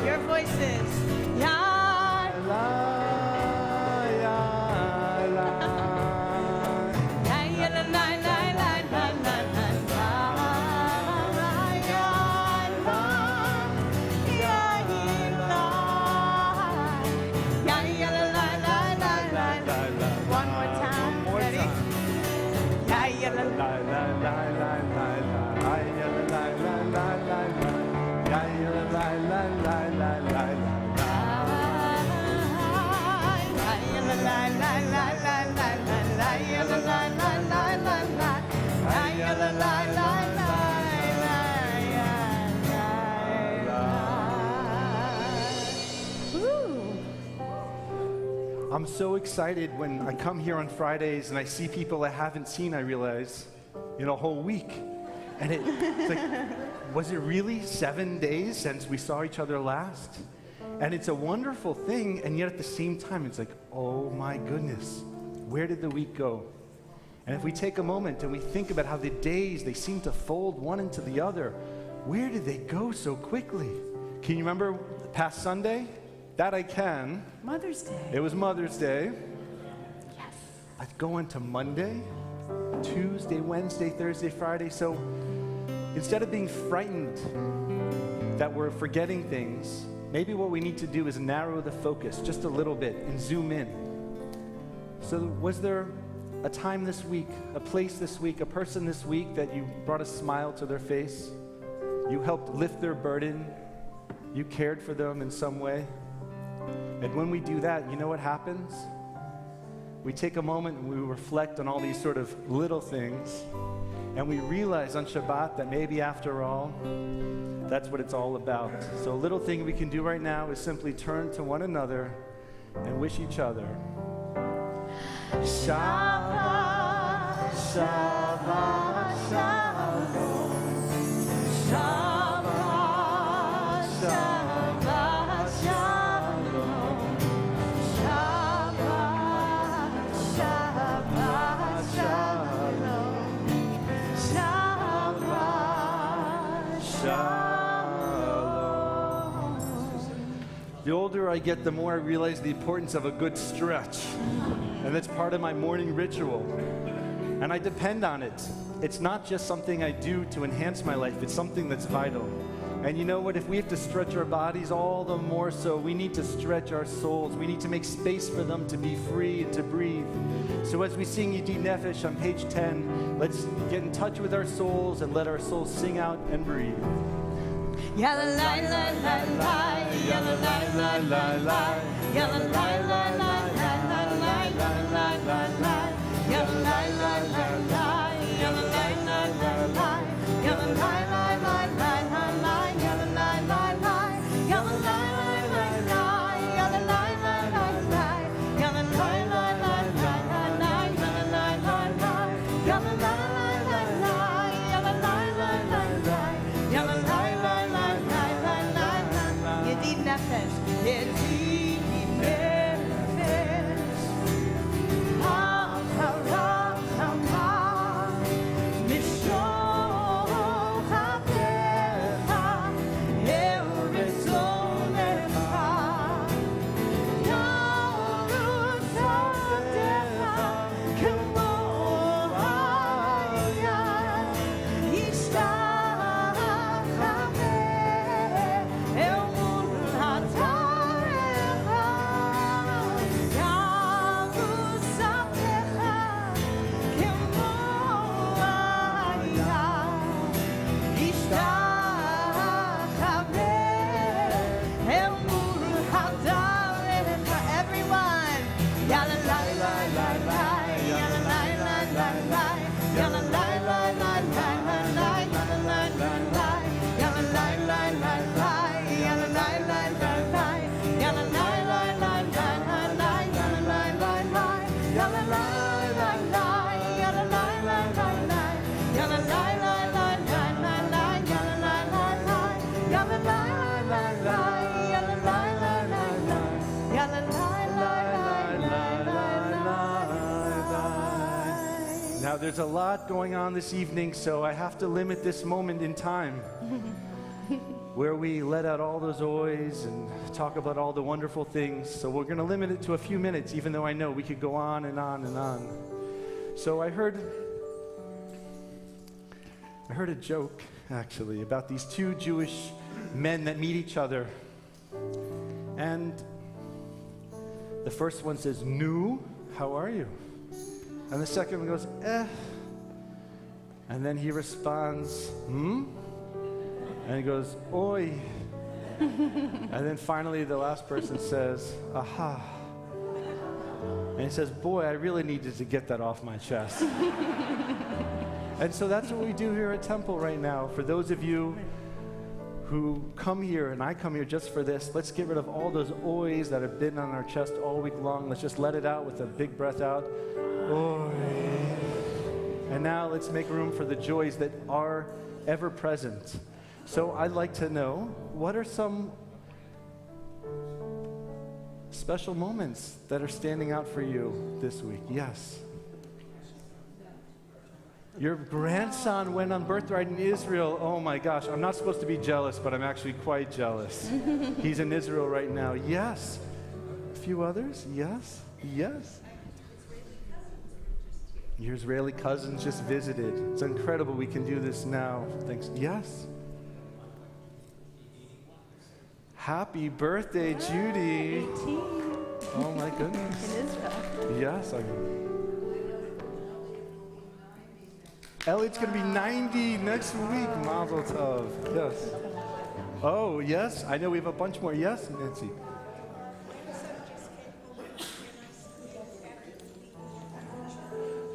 Your voices. I'm so excited when I come here on Fridays and I see people I haven't seen, I realize, in a whole week. And it's like, was it really 7 days since we saw each other last? And it's a wonderful thing, and yet at the same time, it's like, oh my goodness, where did the week go? And if we take a moment and we think about how the days, they seem to fold one into the other, where did they go so quickly? Can you remember past Sunday? That I can. Mother's Day. It was Mother's Day. Yes. I'd go into Monday, Tuesday, Wednesday, Thursday, Friday. So instead of being frightened that we're forgetting things, maybe what we need to do is narrow the focus just a little bit and zoom in. So was there a time this week, a place this week, a person this week that you brought a smile to their face? You helped lift their burden? You cared for them in some way? And when we do that, you know what happens? We take a moment and we reflect on all these sort of little things, and we realize on Shabbat that maybe after all, that's what it's all about. So a little thing we can do right now is simply turn to one another and wish each other Shabbat, Shabbat, Shalom. Shabbat, Shabbat, Shalom. Shabbat, Shabbat, Shalom. Shabbat, Shalom. The older I get, the more I realize the importance of a good stretch. And that's part of my morning ritual. And I depend on it. It's not just something I do to enhance my life, it's something that's vital. And you know what? If we have to stretch our bodies, all the more so, we need to stretch our souls. We need to make space for them to be free and to breathe. So as we sing Yedi Nefesh on page 10, let's get in touch with our souls and let our souls sing out and breathe. Yalla la la la la, yalla la la la la, yalla la la la la la la, yalla la la la, yalla la la la la, yalla la la la la, yalla la la la la la la, yalla la la la, yalla la la la la, yalla la la la la, yalla la la la la la, yalla la la la, yalla la la la la, yalla la la la la, yalla la la la. Yedi nefesh, yedi nefesh. Now, there's a lot going on this evening, so I have to limit this moment in time where we let out all those oys and talk about all the wonderful things. So we're going to limit it to a few minutes, even though I know we could go on and on and on. So I heard a joke, actually, about these two Jewish men that meet each other. And the first one says, "Nu, how are you?" And the second one goes, "Eh." And then he responds, "Hmm?" And he goes, "Oi." And then finally the last person says, "Aha." And he says, "Boy, I really needed to get that off my chest." And so that's what we do here at Temple right now. For those of you who come here, and I come here just for this, let's get rid of all those oys that have been on our chest all week long. Let's just let it out with a big breath out. Oy. And now let's make room for the joys that are ever present. So I'd like to know, what are some special moments that are standing out for you this week? Yes. Your grandson went on birthright in Israel. Oh my gosh, I'm not supposed to be jealous, but I'm actually quite jealous. He's in Israel right now. Yes. A few others? Yes. Yes. Your Israeli cousins just visited. It's incredible we can do this now. Thanks. Yes. Happy birthday, Judy. 18. Oh my goodness. In Israel. Yes, Elliot's going to be 90 next week. Mazel tov. Yes. Oh, yes. I know we have a bunch more. Yes, Nancy.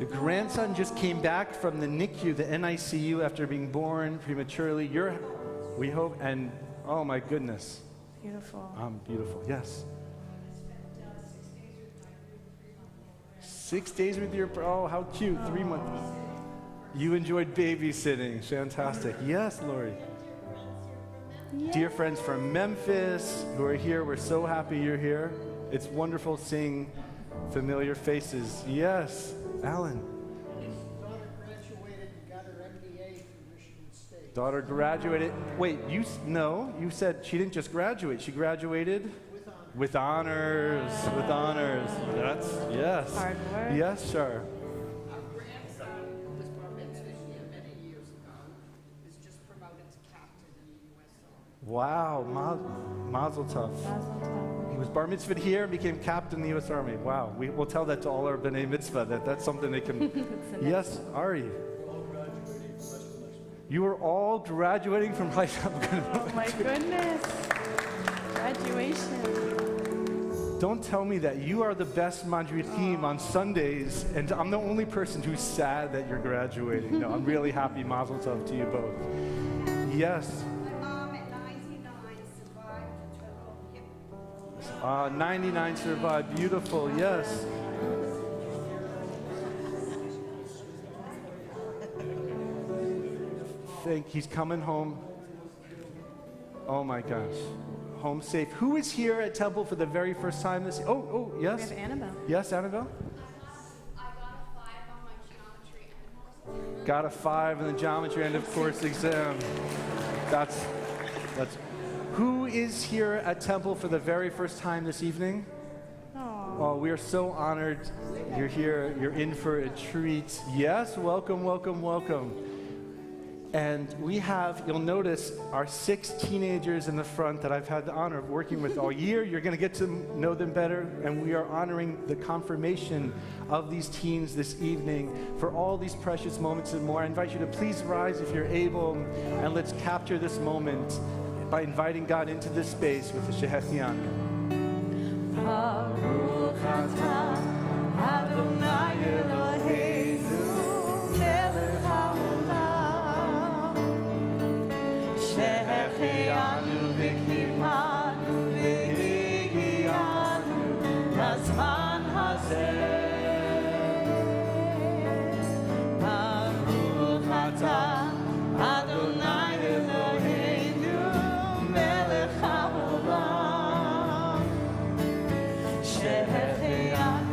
The grandson just came back from the NICU, the NICU, after being born prematurely. We hope, and oh my goodness. Beautiful. Beautiful. Yes. 6 days with your, oh, how cute. 3 months. You enjoyed babysitting. Fantastic. Yes, Lori. Yes. Dear friends from Memphis who are here, we're so happy you're here. It's wonderful seeing familiar faces. Yes, Alan. Daughter graduated and got her MBA from Michigan State. Daughter graduated. Wait, you said she didn't just graduate. She graduated with honors. With honors. That's, yes. Hard work. Yes, sure. Our grandson, who was bar mitzvah here many years ago, is just promoted to captain in the U.S. Army. Wow, Mazel tov. Mazel tov. He was bar mitzvahed here and became captain in the U.S. Army. Wow, we'll tell that to all our B'nai Mitzvah, that's something they can... Yes, Ari. You were all graduating from high school. Oh my goodness. Graduation. Don't tell me that. You are the best madrichim on Sundays, and I'm the only person who's sad that you're graduating. No, I'm really happy. Mazel tov to you both. Yes. My mom at 99 survived a total hip. 99 survived. Beautiful. Yes. He's coming home. Oh my gosh. Home safe. Who is here at Temple for the very first time this year? Oh, We yes. have Annabelle. Yes, Annabelle? I got a 5 on my geometry and Got a 5 in the geometry end of course exam. That's. Who is here at Temple for the very first time this evening? Oh, we are so honored you're here. You're in for a treat. Yes, welcome, welcome, welcome. And we have, you'll notice, our 6 teenagers in the front that I've had the honor of working with all year. You're going to get to know them better, and we are honoring the confirmation of these teens this evening for all these precious moments and more. I invite you to please rise if you're able, and let's capture this moment by inviting God into this space with the Shehechianu. Baruch atah Adonai Eloheinu melech haolam shehechianu v'kimanu v'higianu lazman hazeh Baruch atah Adonai Eloheinu melech haolam shehechianu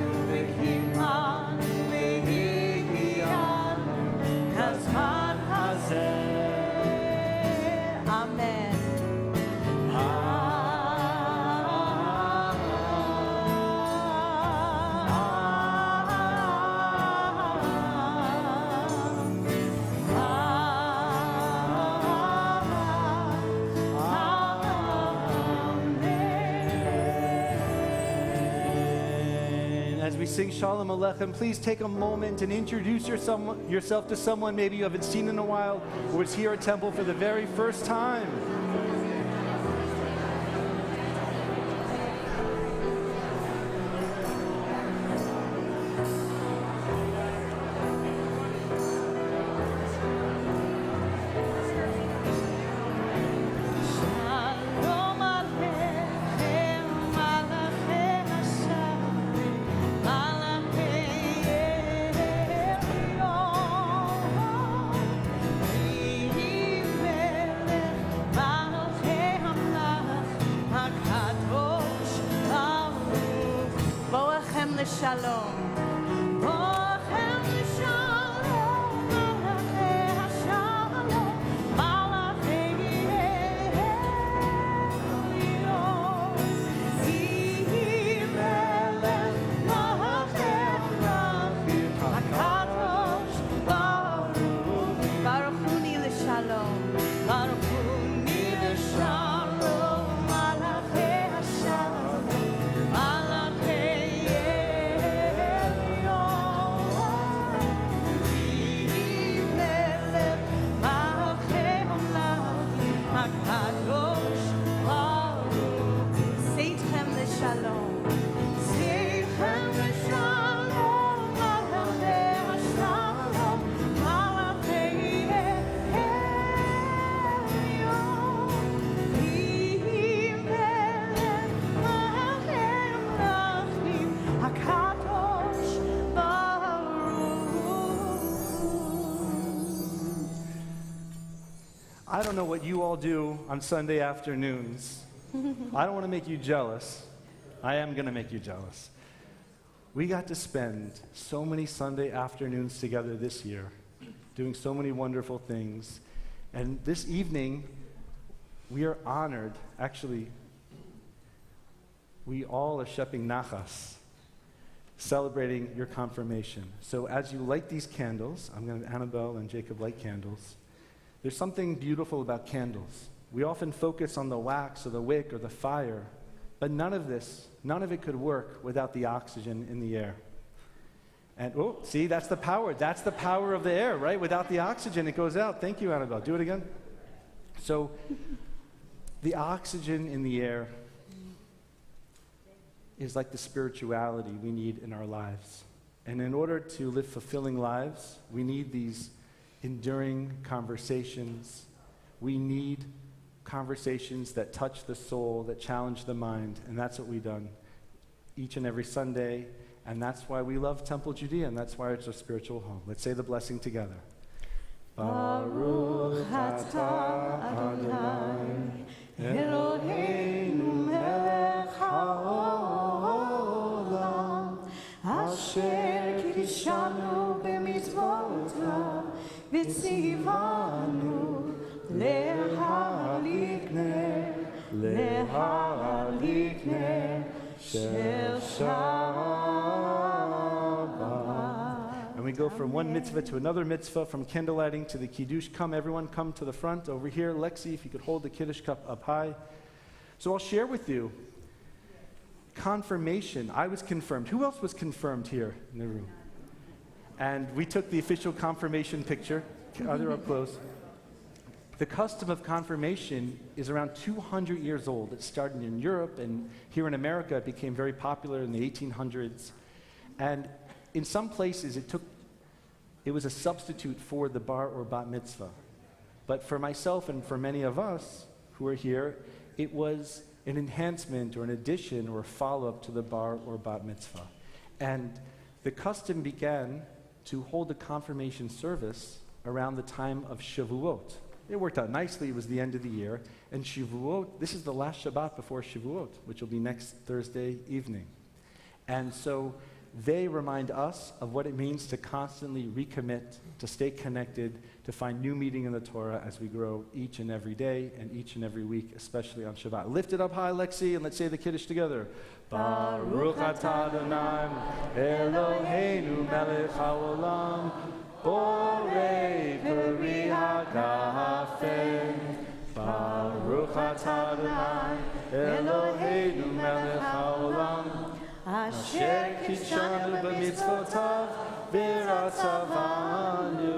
we sing Shalom Aleichem, please take a moment and introduce yourself to someone maybe you haven't seen in a while or is here at Temple for the very first time. Shalom Aleichem, Malachei Hashem, Malachei Elyon. Ki melech Malachei Hamlach, HaKadosh Baruch. Boachem l'shalom. Boachem l'shalom, Malachei Hashalom, Malachei Elyon. Ki melech Malachei Hamlachim, HaKadosh Baruch. Baruchuni l'shalom, Baruchuni l'shalom, Malachei Hashalom, Malachei Elyon. Ki melech Malachei Hamlachim, HaKadosh Baruch. Seitchem l'shalom, Seitchem l'shalom, Malachei Hashalom, Malachei Elyon. Ki melech Malachei Hamlachim, HaKadosh Baruch. I don't know what you all do on Sunday afternoons. I don't want to make you jealous. I am going to make you jealous. We got to spend so many Sunday afternoons together this year, doing so many wonderful things. And this evening, we are honored. Actually, we all are shepping nachas, celebrating your confirmation. So as you light these candles, I'm going to, Annabelle and Jacob light candles. There's something beautiful about candles. We often focus on the wax or the wick or the fire, but none of it could work without the oxygen in the air. And, oh, see, that's the power. That's the power of the air, right? Without the oxygen, it goes out. Thank you, Annabelle. Do it again. So, the oxygen in the air is like the spirituality we need in our lives. And in order to live fulfilling lives, we need these enduring conversations. We need conversations that touch the soul, that challenge the mind, and that's what we've done each and every Sunday, and that's why we love Temple Judea, and that's why it's our spiritual home. Let's say the blessing together. Baruch atah Adonai, Eloheinu melech haolam, asher kiddushanu b'mitzvotav, v'tzivanu להדליק נר של Shabbat. And we go from one mitzvah to another mitzvah, from candlelighting to the kiddush. Come, everyone, come to the front over here. Lexi, if you could hold the kiddush cup up high. So I'll share with you confirmation. I was confirmed. Who else was confirmed here in the room? And we took the official confirmation picture. They're up close. The custom of confirmation is around 200 years old. It started in Europe, and here in America it became very popular in the 1800s. And in some places it was a substitute for the bar or bat mitzvah. But for myself and for many of us who are here, it was an enhancement or an addition or a follow-up to the bar or bat mitzvah. And the custom began to hold a confirmation service around the time of Shavuot. It worked out nicely. It was the end of the year. And Shavuot, this is the last Shabbat before Shavuot, which will be next Thursday evening. And so they remind us of what it means to constantly recommit, to stay connected, to find new meaning in the Torah as we grow each and every day and each and every week, especially on Shabbat. Lift it up high, Lexi, and let's say the Kiddush together. Baruch atah Adonai, Eloheinu melech haolam, Borei peri hagafen. Baruch atah Adonai, Eloheinu melech haolam, אשר קידשנו במצוותיו ורצבנו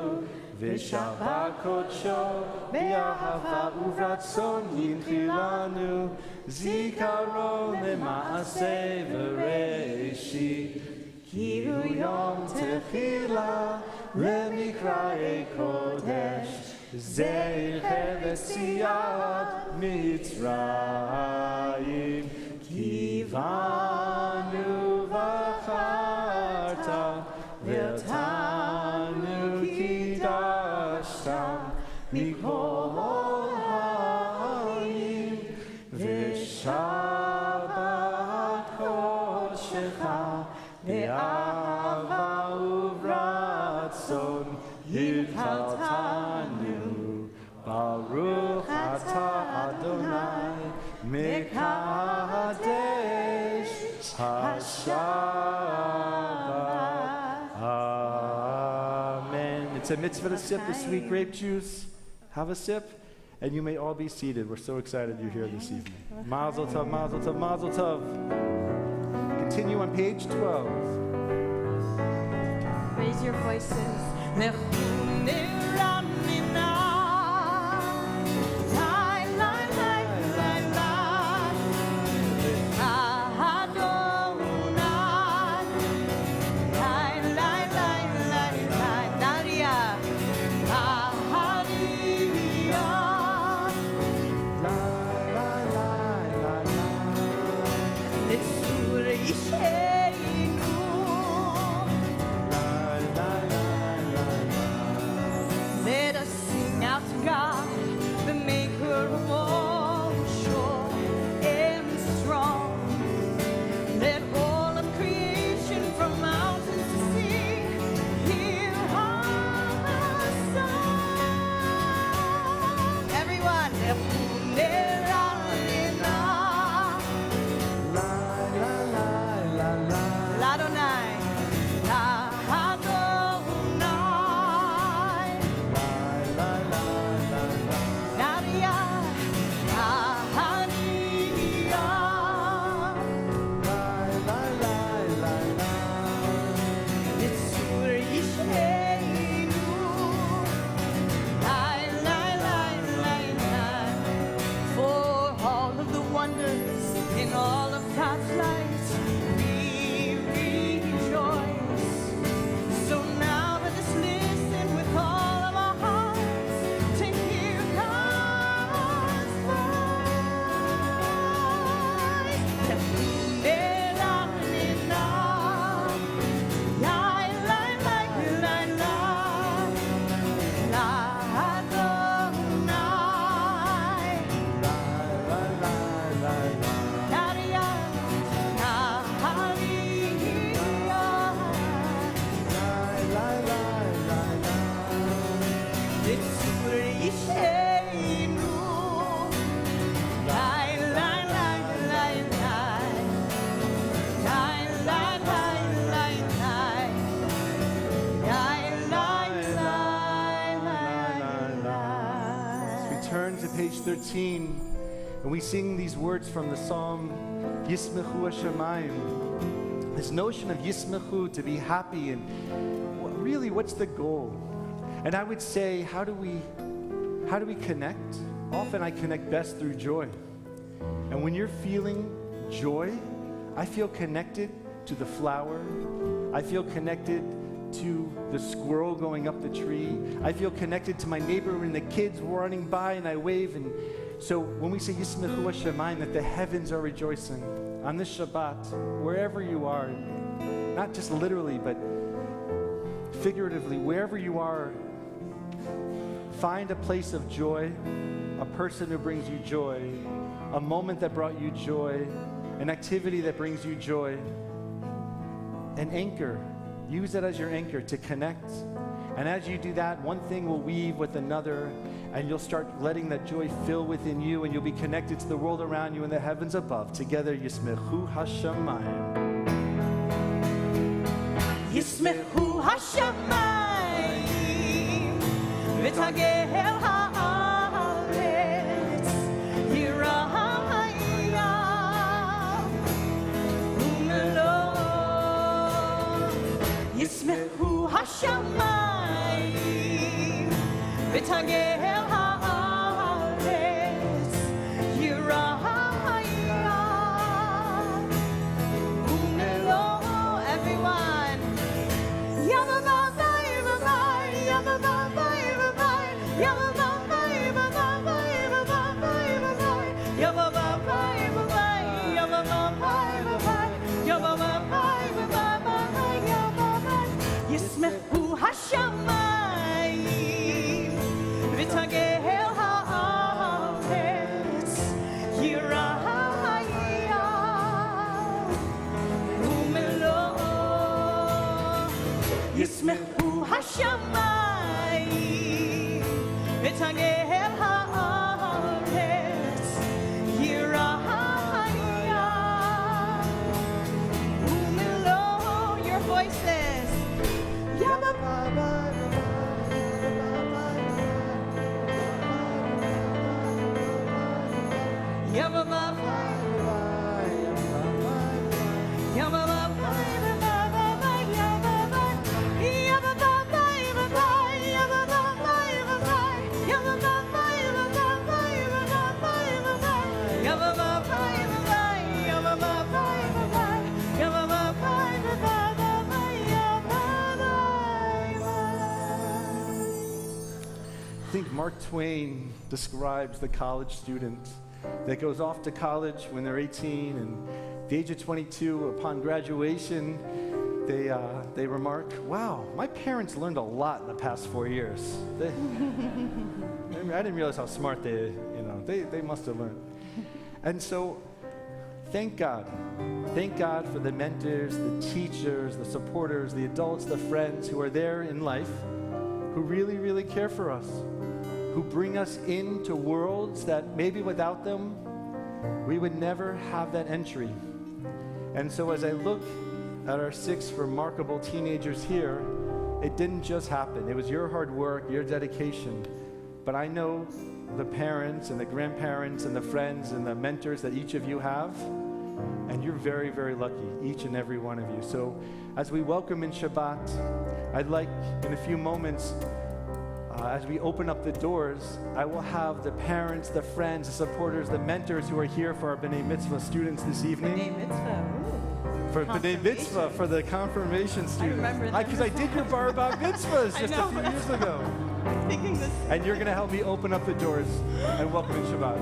ושבת קודשו באהבה וברצון ינחילנו זיכרון למעשה וראשית כאילו יום תחילה למקראי קודש זכר יציאת מצרים כי בנו בחרת ואותנו קידשת מכל העמים ושבת קודשך באהבה וברצון הנחלתנו ברוך אתה אדוני מקדש השבת. Amen. It's a mitzvah to sip the sweet grape juice. Have a sip, and you may all be seated. We're so excited you're here this evening. Mazel tov, mazel tov, mazel tov. Continue on page 12. Raise your voices. Let us sing out to God, the maker of all, sure and strong. Let all of creation from mountains to sea hear our song. Everyone, Ladonai, in all of God's light, we rejoice. So now let us listen with all of our hearts to hear God's Turn to page 13, and we sing these words from the Psalm, Yismechu Hashemayim. This notion of Yismechu, to be happy, and really, what's the goal? And I would say, how do we connect? Often I connect best through joy. And when you're feeling joy, I feel connected to the flower. I feel connected to the squirrel going up the tree. I feel connected to my neighbor when the kids running by and I wave. And so when we say Yismechu Hashemayim, that the heavens are rejoicing on this Shabbat, wherever you are, not just literally, but figuratively, wherever you are, find a place of joy, a person who brings you joy, a moment that brought you joy, an activity that brings you joy, an anchor. Use that as your anchor to connect. And as you do that, one thing will weave with another, and you'll start letting that joy fill within you, and you'll be connected to the world around you and the heavens above. Together, Yismechu Hashemayim. Yismechu Hashemayim v'tagel haaretz yiraya u'melot השמיים ותגל הארץ יראה ומלוא everyone יבבאי בבאי יבבאי בבאי יבבאי בבאי יבבאי בבאי יבבאי בבאי יבבאי בבאי יבבאי בבאי ישמחו השמיים ותגל הארץ יראה ומלוא ישמחו השמיים ותגל הארץ יראה ומלוא your voices I think Mark Twain describes the college student that goes off to college when they're 18 and at the age of 22, upon graduation, they remark, wow, my parents learned a lot in the past 4 years. I didn't realize how smart they must have learned. And so, thank God. Thank God for the mentors, the teachers, the supporters, the adults, the friends who are there in life, who really, really care for us, who bring us into worlds that maybe without them, we would never have that entry. And so as I look at our 6 remarkable teenagers here, it didn't just happen. It was your hard work, your dedication. But I know the parents and the grandparents and the friends and the mentors that each of you have, and you're very, very lucky, each and every one of you. So as we welcome in Shabbat, I'd like in a few moments, as we open up the doors, I will have the parents, the friends, the supporters, the mentors who are here for our B'nai Mitzvah students this evening. B'nai Mitzvah. For B'nai Mitzvah, for the confirmation students. remember that. Because I did your bar mitzvahs just a few years ago. I'm thinking this. And you're going to help me open up the doors and welcome in Shabbat.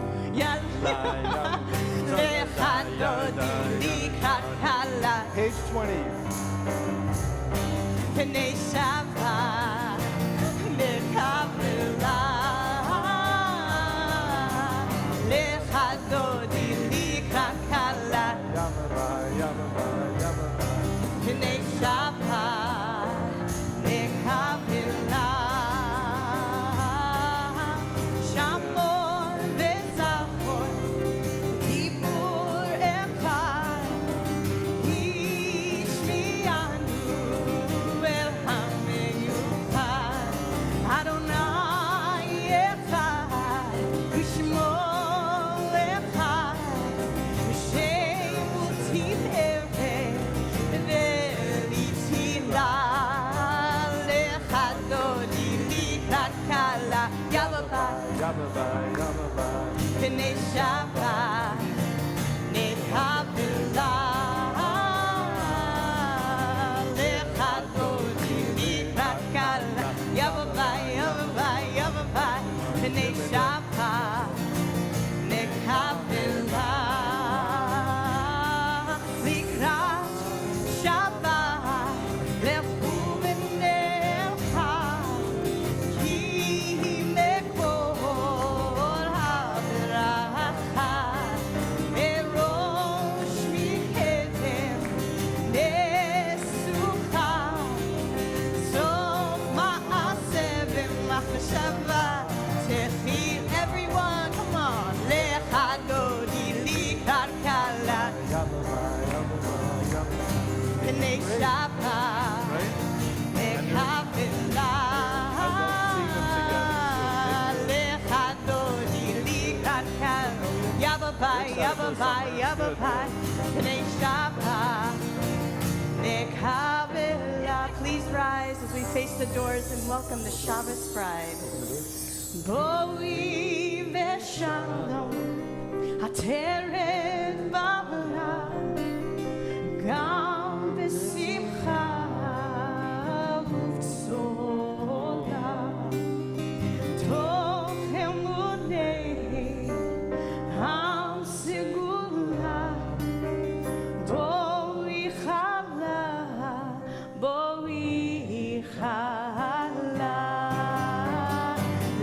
Page 20. Please rise as we face the doors and welcome the Shabbos bride. Boi v'shalom, hateret ba'ala, gam v'simcha uv'tzola, tov emunei am segula, boi chala, boi chala,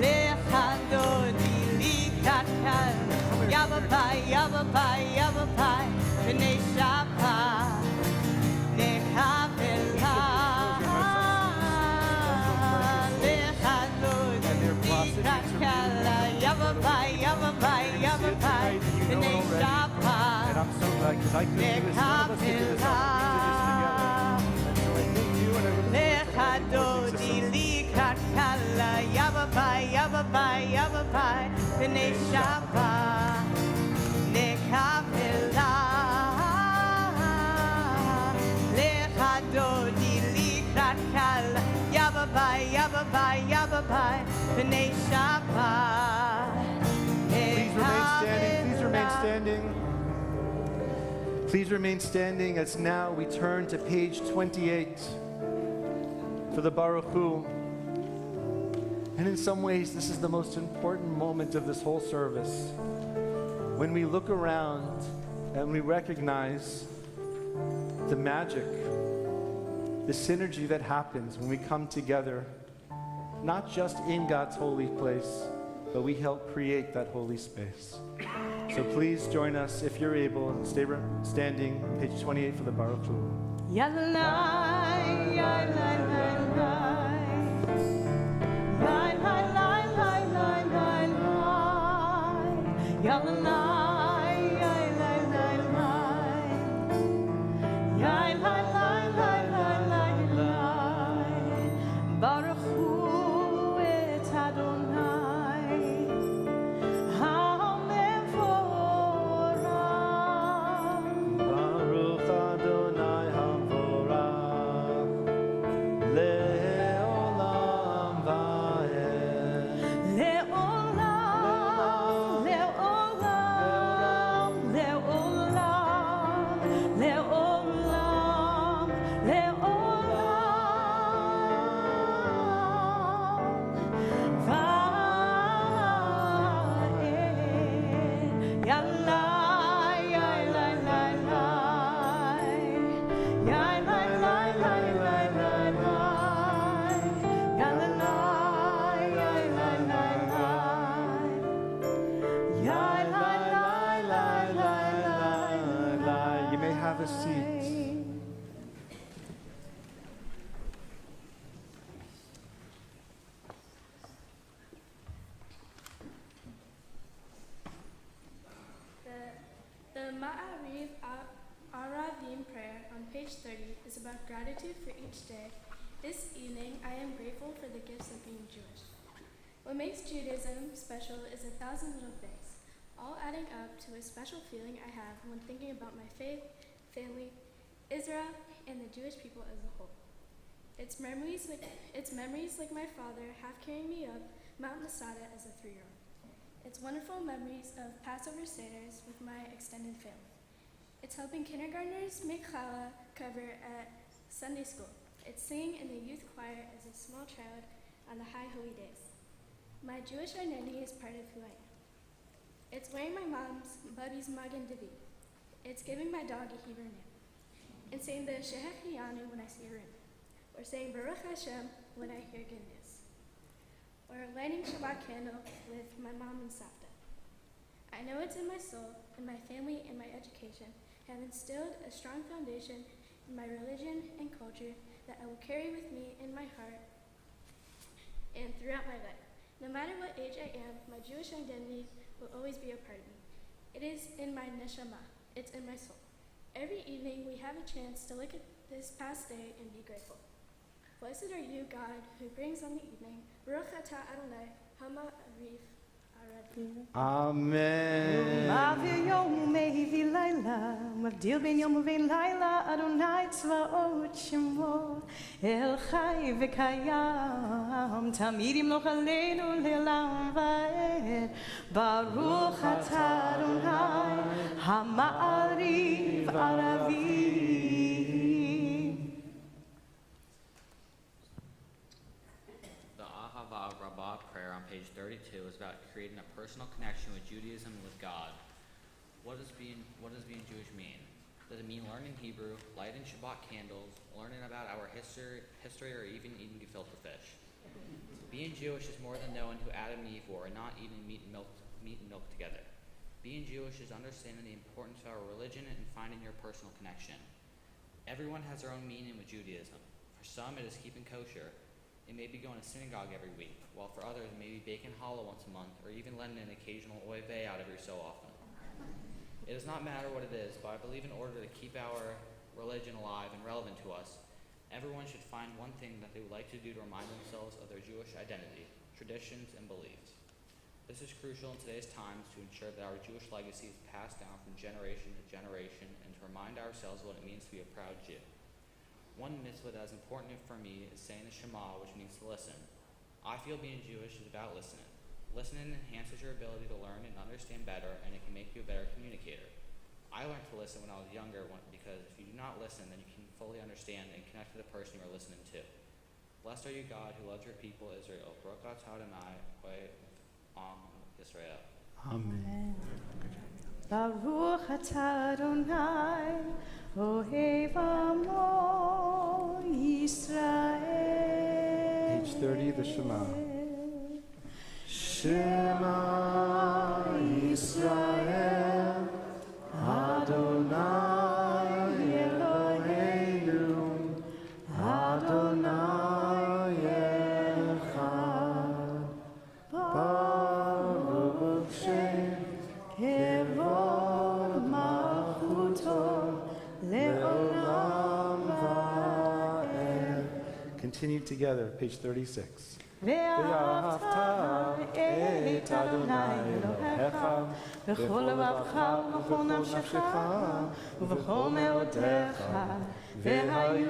lechadodi likakal, yababai, yababai, yababai, b'nei Shabbat, nekavela, lechadodi likakal, yababai, yababai, yababai, b'nei And Shabbat, I'm so glad because I couldn't do this. None of us could do this. We did this together. And so I thank you and I really lechadodi likakal, yababai, yababai, yababai, b'nei Shabbat, nekavela, lechadodi likakal, yababai, yababai, yababai, b'nei Shabbat, Please remain standing. Please remain standing as now we turn to page 28 for the Baruch Hu. And in some ways, this is the most important moment of this whole service. When we look around and we recognize the magic, the synergy that happens when we come together, not just in God's holy place, but we help create that holy space. So please join us if you're able and stay standing on page 28 for the Baruch Hu. Yalalai, yalalai, yalalai, yalalai, yalalai, yalalai, yalalai, Baruch Hu et Adonai, HaMevorach. Baruch Adonai HaMvorach Le'olam va'ed. Le'olam, le'olam, le'olam, le'olam, le'olam, va'ed. Yalai, yalai, yalai, yalai, yalai, yalai, yalai. You may have a seat. The Ma'ariv Aravim prayer on page 30 is about gratitude for each day. This evening, I am grateful for the gifts of being Jewish. What makes Judaism special is 1,000 little things, all adding up to a special feeling I have when thinking about my faith, family, Israel, and the Jewish people as a whole. It's memories like my father half carrying me up Mount Masada as a 3-year-old. It's wonderful memories of Passover Seder's with my extended family. It's helping kindergartners make challah cover at Sunday school. It's singing in the youth choir as a small child on the high holy days. My Jewish identity is part of who I am. It's wearing my mom's Buddy's Magen David. It's giving my dog a Hebrew name. And saying the Shehechiyanu when I see a room. Or saying Baruch Hashem when I hear good news. Or lighting Shabbat candle with my mom and Savta. I know it's in my soul, and my family and my education have instilled a strong foundation in my religion and culture that I will carry with me in my heart and throughout my life. No matter what age I am, my Jewish identity will always be a part of me. It is in my neshama. It's in my soul. Every evening we have a chance to look at this past day and be grateful. Blessed are you, God, who brings on the evening. Baruch atah Adonai, Hama Arif. Aravim. Amen. Ma'avir yom mehivi laila, מבדיל בין יום ובין לילה, אדוני צבאות שמו, אל חי וקיים, תמיד ימלוך עלינו לעולם ועד. ברוך אתה אדוני, המעריב ערבים. The Ahava Rabbah prayer on page 32 is about creating a personal connection with Judaism and with God. What does being Jewish mean? Does it mean learning Hebrew, lighting Shabbat candles, learning about our history, or even eating gefilte fish? Being Jewish is more than knowing who Adam and Eve were and not eating meat and milk together. Being Jewish is understanding the importance of our religion and finding your personal connection. Everyone has their own meaning with Judaism. For some, it is keeping kosher. It may be going to synagogue every week, while for others, it may be baking challah once a month, or even letting an occasional oy vey out every so often. It does not matter what it is, but I believe in order to keep our religion alive and relevant to us, everyone should find one thing that they would like to do to remind themselves of their Jewish identity, traditions, and beliefs. This is crucial in today's times to ensure that our Jewish legacy is passed down from generation to generation and to remind ourselves what it means to be a proud Jew. One mitzvah that is important for me is saying the Shema, which means to listen. I feel being Jewish is about listening. Listening enhances your ability to learn and understand better, and it can make you a better communicator. I learned to listen when I was younger because if you do not listen, then you can fully understand and connect to the person you are listening to. Blessed are you, God, who loves your people, Israel. Baruch atah Adonai, Israel. Amen. Baruch atah Adonai, ohev amo Yisrael. Page 30, the Shema. Shema Yisrael, Adonai Eloheinu, Adonai Echad, Baruch Shem Kevod Malchuto Le'olam Va'ed. Continue together, page 36. ואהבת את אדוני אלוהיך בכל לבבך ובכל נפשך ובכל מאודיך והיו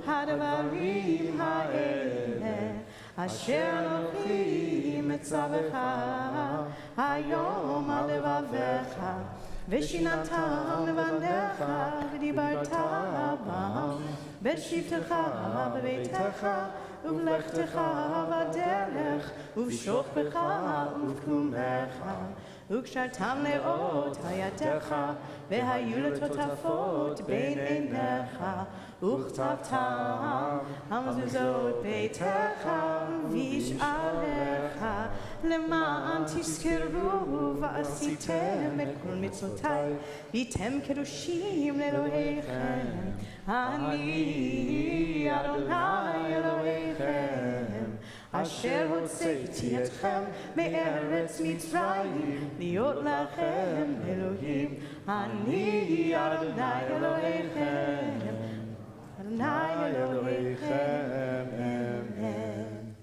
הדברים האלה אשר אנוכי מצווך היום על לבביך ושיננתם לבניך ודיברת בם בשבתך בביתך ובלכתך בדרך, ובשוכבך ובקומך, וקשרתם לאות הידיך, והיו לטוטפות בין עיניך, וכתבתם על מזוזות ביתך וישעריך, למען תזכרו ועשיתם את כל מצוותיי, והייתם קדושים לאלוהיכם. אני אדוני אלוהיכם, אשר הוצאתי אתכם מארץ מצרים, להיות לכם אלוהים. אני אדוני אלוהיכם, אדוני אלוהיכם. Amen.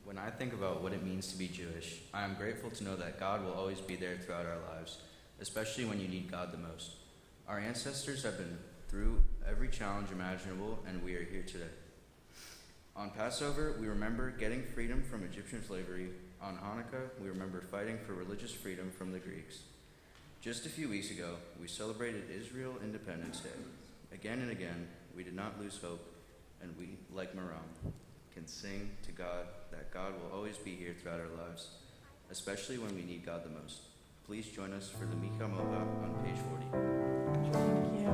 When I think about what it means to be Jewish, I am grateful to know that God will always be there throughout our lives, especially when you need God the most. Our ancestors have been through every challenge imaginable, and we are here today. On Passover, we remember getting freedom from Egyptian slavery. On Hanukkah, we remember fighting for religious freedom from the Greeks. Just a few weeks ago, we celebrated Israel Independence Day. Again and again, we did not lose hope, and we, like Maram, can sing to God that God will always be here throughout our lives, especially when we need God the most. Please join us for the Mika Moha on page 40. Thank you.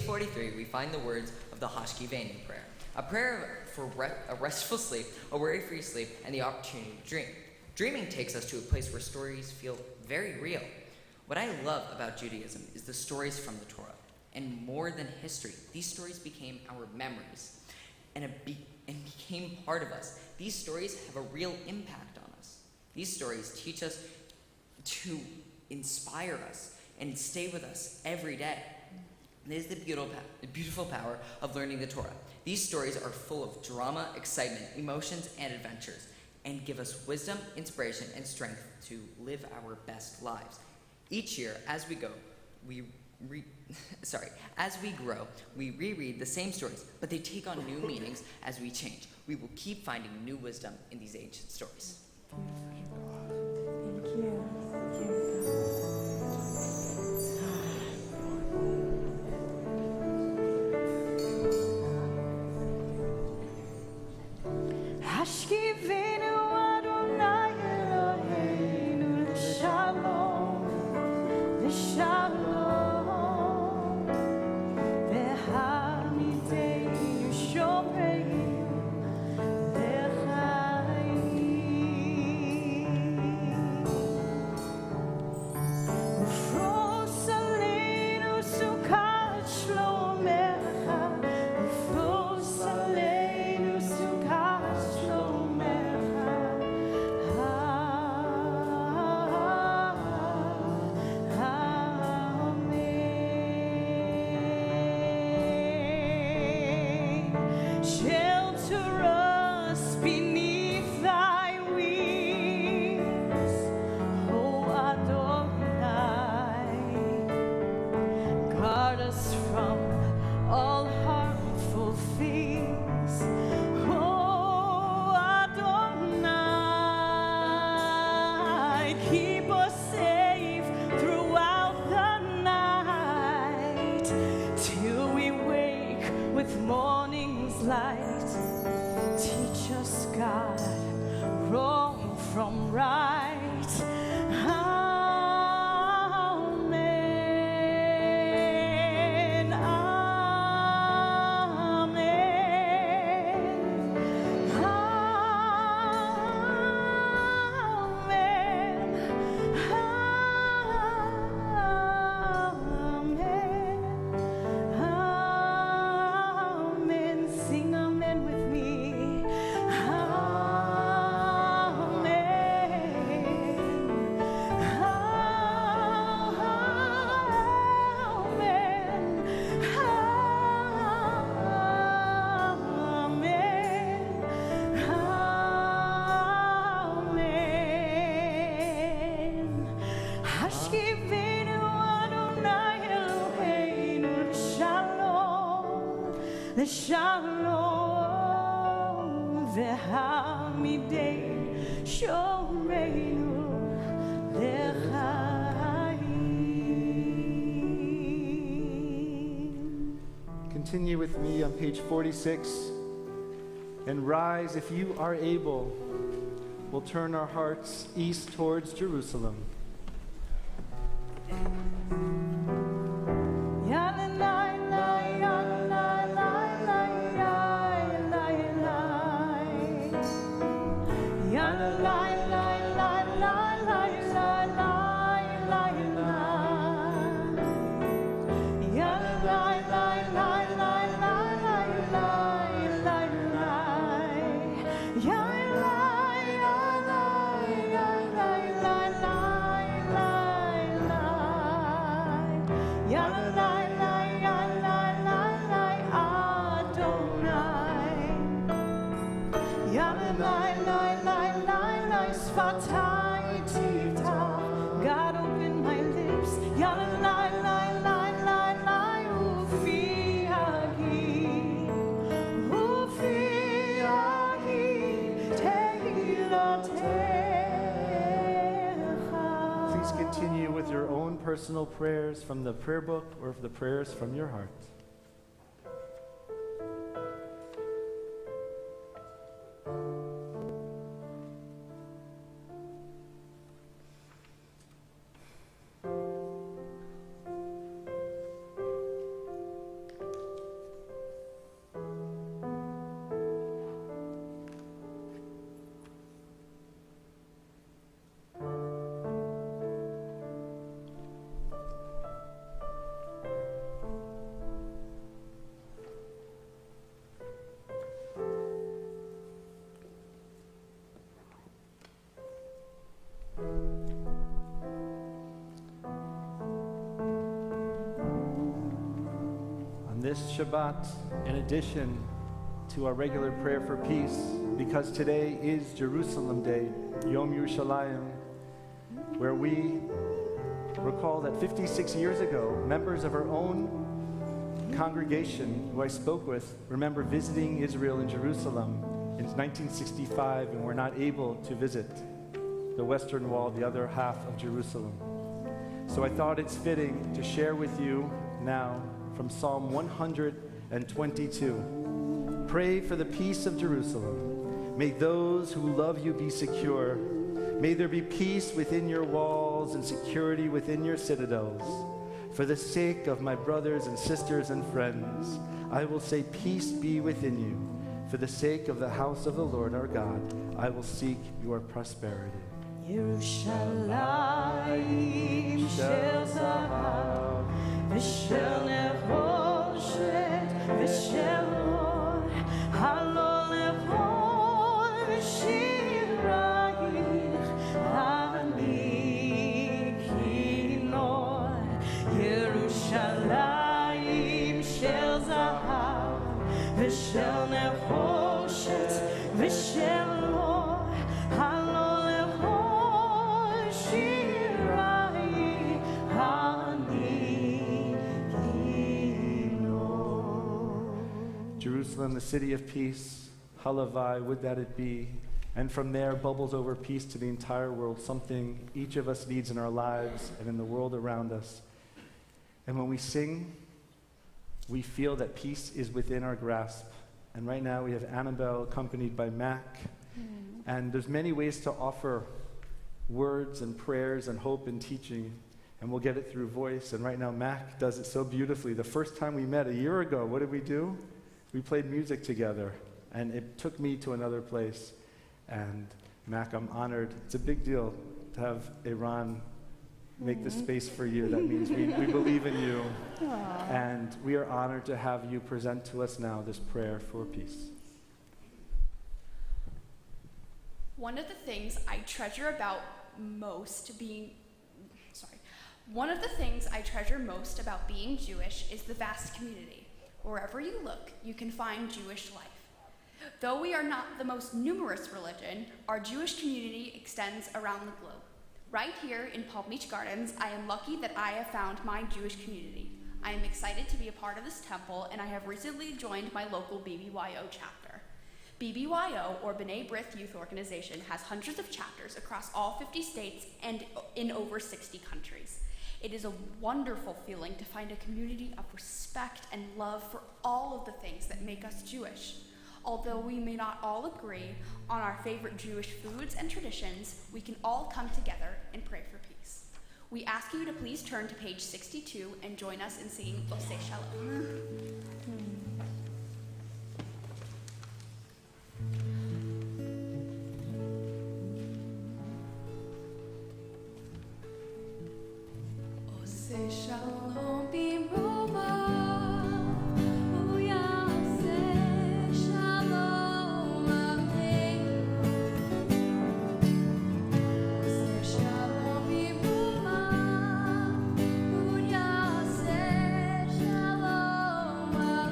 43, we find the words of the Hashkivenu prayer, a prayer for a restful sleep, a worry-free sleep, and the opportunity to dream. Dreaming takes us to a place where stories feel very real. What I love about Judaism is the stories from the Torah. And more than history, these stories became our memories and became part of us. These stories have a real impact on us. These stories teach us to inspire us and stay with us every day. This is the beautiful power of learning the Torah. These stories are full of drama, excitement, emotions, and adventures, and give us wisdom, inspiration, and strength to live our best lives. Each year, as we grow, we reread the same stories, but they take on new meanings as we change. We will keep finding new wisdom in these ancient stories. Thank you. Hashkivenu Adonai Eloheinu l'shalom, l'shalom, v'hamidei shomeinu l'chaim. Ufros aleinu sukat shlomecha, ufros aleinu sukat shlomecha. Amen. Shelter us beneath thy wings, O Adonai. Guard us from all harmful things, O Adonai. Keep us safe throughout the night, till we wake with morning's light. Teach us, God, wrong from right. Amen. Amen. Amen. Sing amen with me. Hashkivenu Adonai Eloheinu l'shalom, l'shalom, v'hamidei shomeinu l'chaim. Continue with me on page 46. And rise, if you are able. We'll turn our hearts east towards Jerusalem. God, open my lips. Please continue with your own personal prayers from the prayer book or the prayers from your heart. this Shabbat, in addition to our regular prayer for peace, because today is Jerusalem Day, Yom Yerushalayim, where we recall that 56 years ago, members of our own congregation who I spoke with remember visiting Israel and Jerusalem in 1965 and were not able to visit the Western Wall, the other half of Jerusalem. So I thought it's fitting to share with you now from Psalm 122. Pray for the peace of Jerusalem. May those who love you be secure. May there be peace within your walls and security within your citadels. For the sake of my brothers and sisters and friends, I will say peace be within you. For the sake of the house of the Lord our God, I will seek your prosperity. Yerushalayim shel zahav v'shel nechoshet v'shel or halol lechol v'shirayich ani kinor. Yerushalayim shel zahav v'shel nechoshet v'shel or halol Jerusalem, the city of peace, halavai, would that it be. And from there bubbles over peace to the entire world, something each of us needs in our lives and in the world around us. And when we sing, we feel that peace is within our grasp. And right now we have Annabelle accompanied by Mac. And there's many ways to offer words and prayers and hope and teaching. And we'll get it through voice. And right now Mac does it so beautifully. The first time we met a year ago, what did we do? We played music together, and it took me to another place. And Mac, I'm honored. It's a big deal to have Iran make the space for you. That means we believe in you. Aww. And we are honored to have you present to us now this prayer for peace. One of the things I treasure about being Jewish is the vast community. Wherever you look, you can find Jewish life. Though we are not the most numerous religion, our Jewish community extends around the globe. Right here in Palm Beach Gardens, I am lucky that I have found my Jewish community. I am excited to be a part of this temple, and I have recently joined my local BBYO chapter. BBYO, or B'nai B'rith Youth Organization, has hundreds of chapters across all 50 states and in over 60 countries. It is a wonderful feeling to find a community of respect and love for all of the things that make us Jewish. Although we may not all agree on our favorite Jewish foods and traditions, we can all come together and pray for peace. We ask you to please turn to page 62 and join us in singing Oseh Shalom. Shalom b'rova, shalom aleinu. Shalom b'rova, shalom aleinu.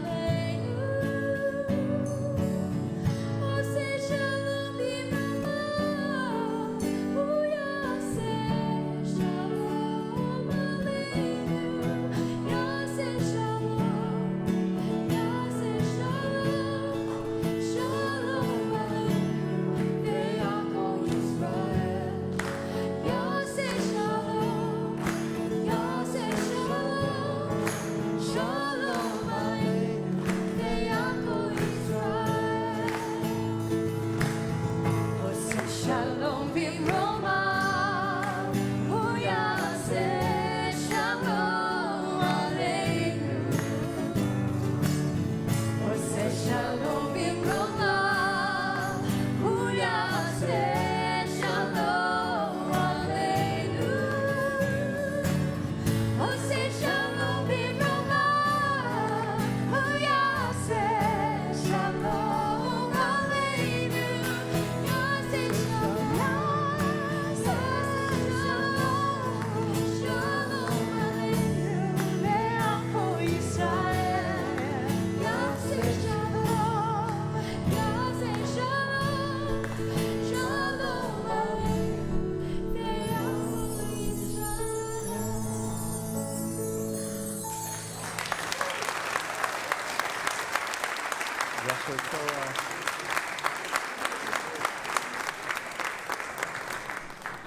Yasher Torah.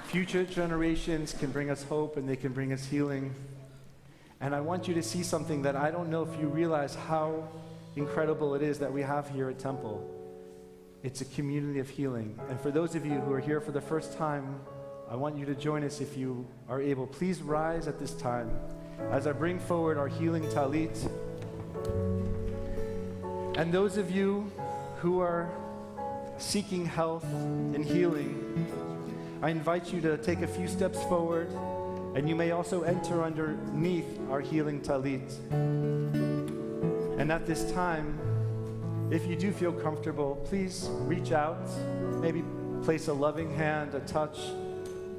Future generations can bring us hope and they can bring us healing. And I want you to see something that I don't know if you realize how incredible it is that we have here at Temple. It's a community of healing. And for those of you who are here for the first time, I want you to join us if you are able. Please rise at this time as I bring forward our healing talit. And those of you who are seeking health and healing, I invite you to take a few steps forward, and you may also enter underneath our healing talit. And at this time, if you do feel comfortable, please reach out, maybe place a loving hand, a touch,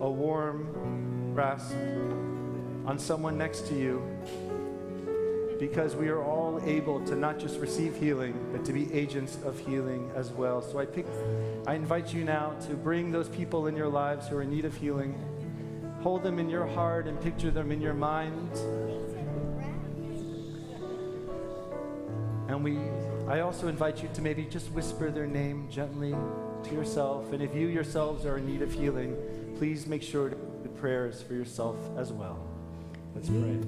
a warm grasp on someone next to you, because we are all able to not just receive healing, but to be agents of healing as well. So I invite you now to bring those people in your lives who are in need of healing. Hold them in your heart and picture them in your mind. And I also invite you to maybe just whisper their name gently to yourself. And if you yourselves are in need of healing, please make sure to do prayers for yourself as well. Let's pray.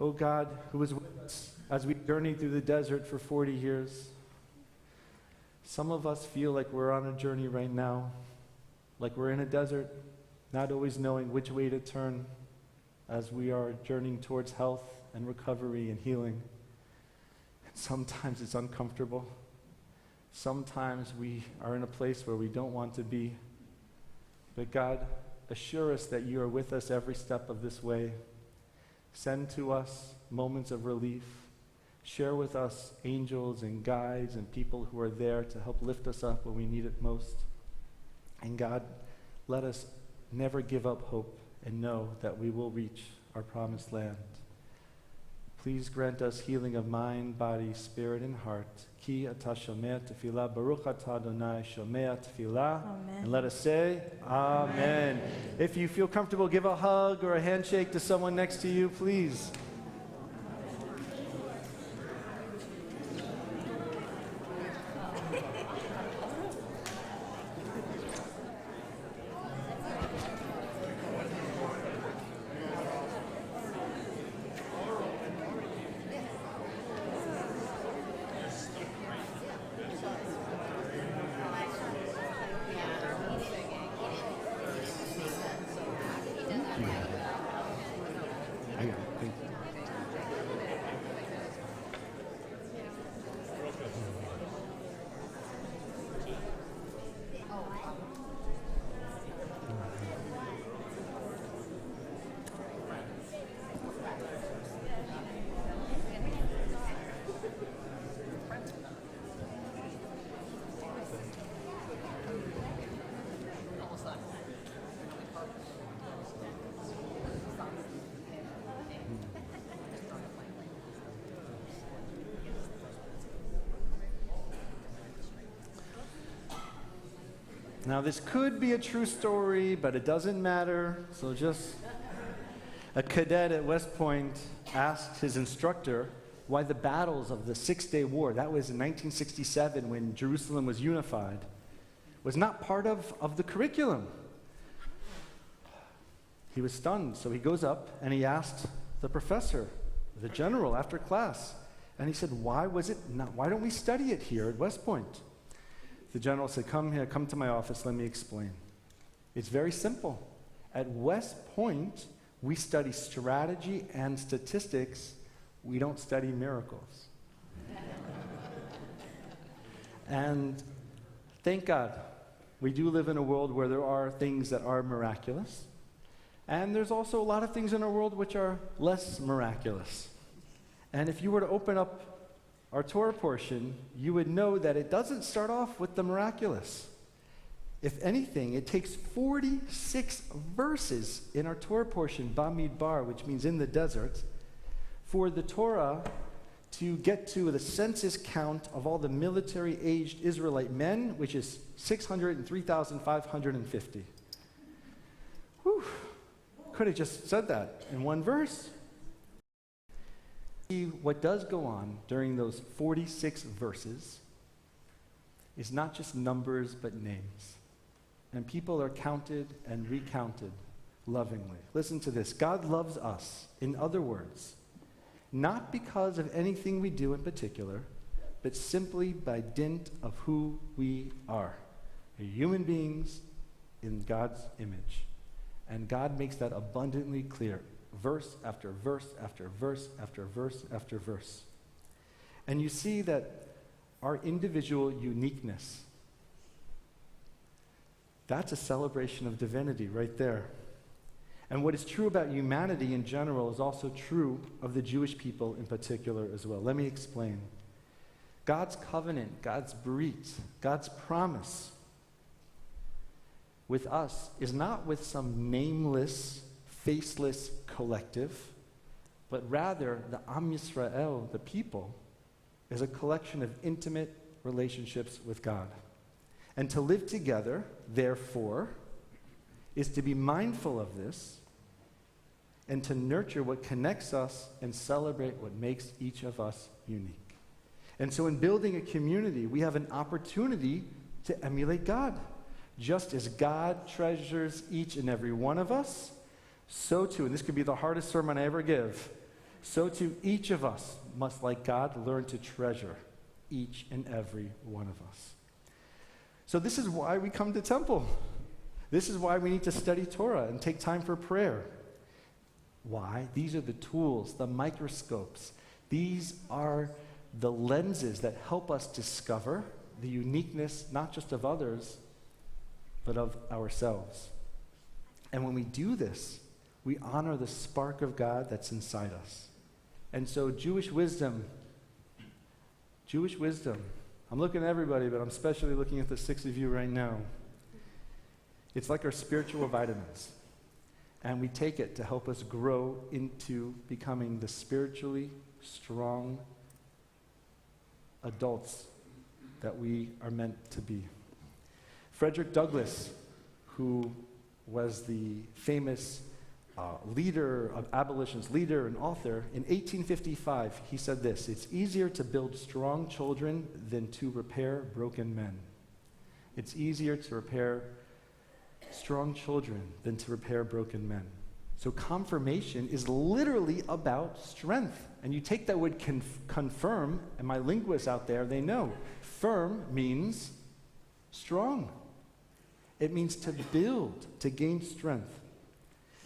O God, who was with us as we journeyed through the desert for 40 years. Some of us feel like we're on a journey right now, like we're in a desert, not always knowing which way to turn as we are journeying towards health and recovery and healing. And sometimes it's uncomfortable. Sometimes we are in a place where we don't want to be. But God, assure us that you are with us every step of this way. Send to us moments of relief. Share with us angels and guides and people who are there to help lift us up when we need it most. And God, let us never give up hope and know that we will reach our promised land. Please grant us healing of mind, body, spirit, and heart. Ki ata shomea tefillah, Baruch ata Adonai shomea tefillah. Amen. And let us say, Amen. If you feel comfortable, give a hug or a handshake to someone next to you, please. Thank you. Now, this could be a true story, but it doesn't matter. So just a cadet at West Point asked his instructor why the battles of the Six-Day War, that was in 1967 when Jerusalem was unified, was not part of the curriculum. He was stunned, so he goes up and he asked the professor, the general, after class, and he said, why don't we study it here at West Point? The general said, come here, come to my office, let me explain. It's very simple. At West Point, we study strategy and statistics. We don't study miracles. And thank God, we do live in a world where there are things that are miraculous. And there's also a lot of things in our world which are less miraculous. And if you were to open up our Torah portion, you would know that it doesn't start off with the miraculous. If anything, it takes 46 verses in our Torah portion, Bamidbar, which means in the desert, for the Torah to get to the census count of all the military-aged Israelite men, which is 603,550. Whew. Could have just said that in one verse. What does go on during those 46 verses is not just numbers, but names. And people are counted and recounted lovingly. Listen to this. God loves us, in other words, not because of anything we do in particular, but simply by dint of who we are. We're human beings in God's image. And God makes that abundantly clear, verse after verse after verse after verse after verse. And you see that our individual uniqueness, that's a celebration of divinity right there. And what is true about humanity in general is also true of the Jewish people in particular as well. Let me explain. God's covenant, God's brit, God's promise with us is not with some nameless, faceless collective, but rather the Am Yisrael, the people, is a collection of intimate relationships with God. And to live together, therefore, is to be mindful of this and to nurture what connects us and celebrate what makes each of us unique. And so in building a community, we have an opportunity to emulate God. Just as God treasures each and every one of us, so too, and this could be the hardest sermon I ever give, so too each of us must, like God, learn to treasure each and every one of us. So this is why we come to Temple. This is why we need to study Torah and take time for prayer. Why? These are the tools, the microscopes. These are the lenses that help us discover the uniqueness, not just of others, but of ourselves. And when we do this, we honor the spark of God that's inside us. And so Jewish wisdom, I'm looking at everybody, but I'm especially looking at the 6 of you right now. It's like our spiritual vitamins. And we take it to help us grow into becoming the spiritually strong adults that we are meant to be. Frederick Douglass, who was the famous abolitionist leader and author, in 1855, he said this: "It's easier to build strong children than to repair broken men." It's easier to repair strong children than to repair broken men. So confirmation is literally about strength. And you take that word confirm, and my linguists out there, they know. Firm means strong. It means to build, to gain strength.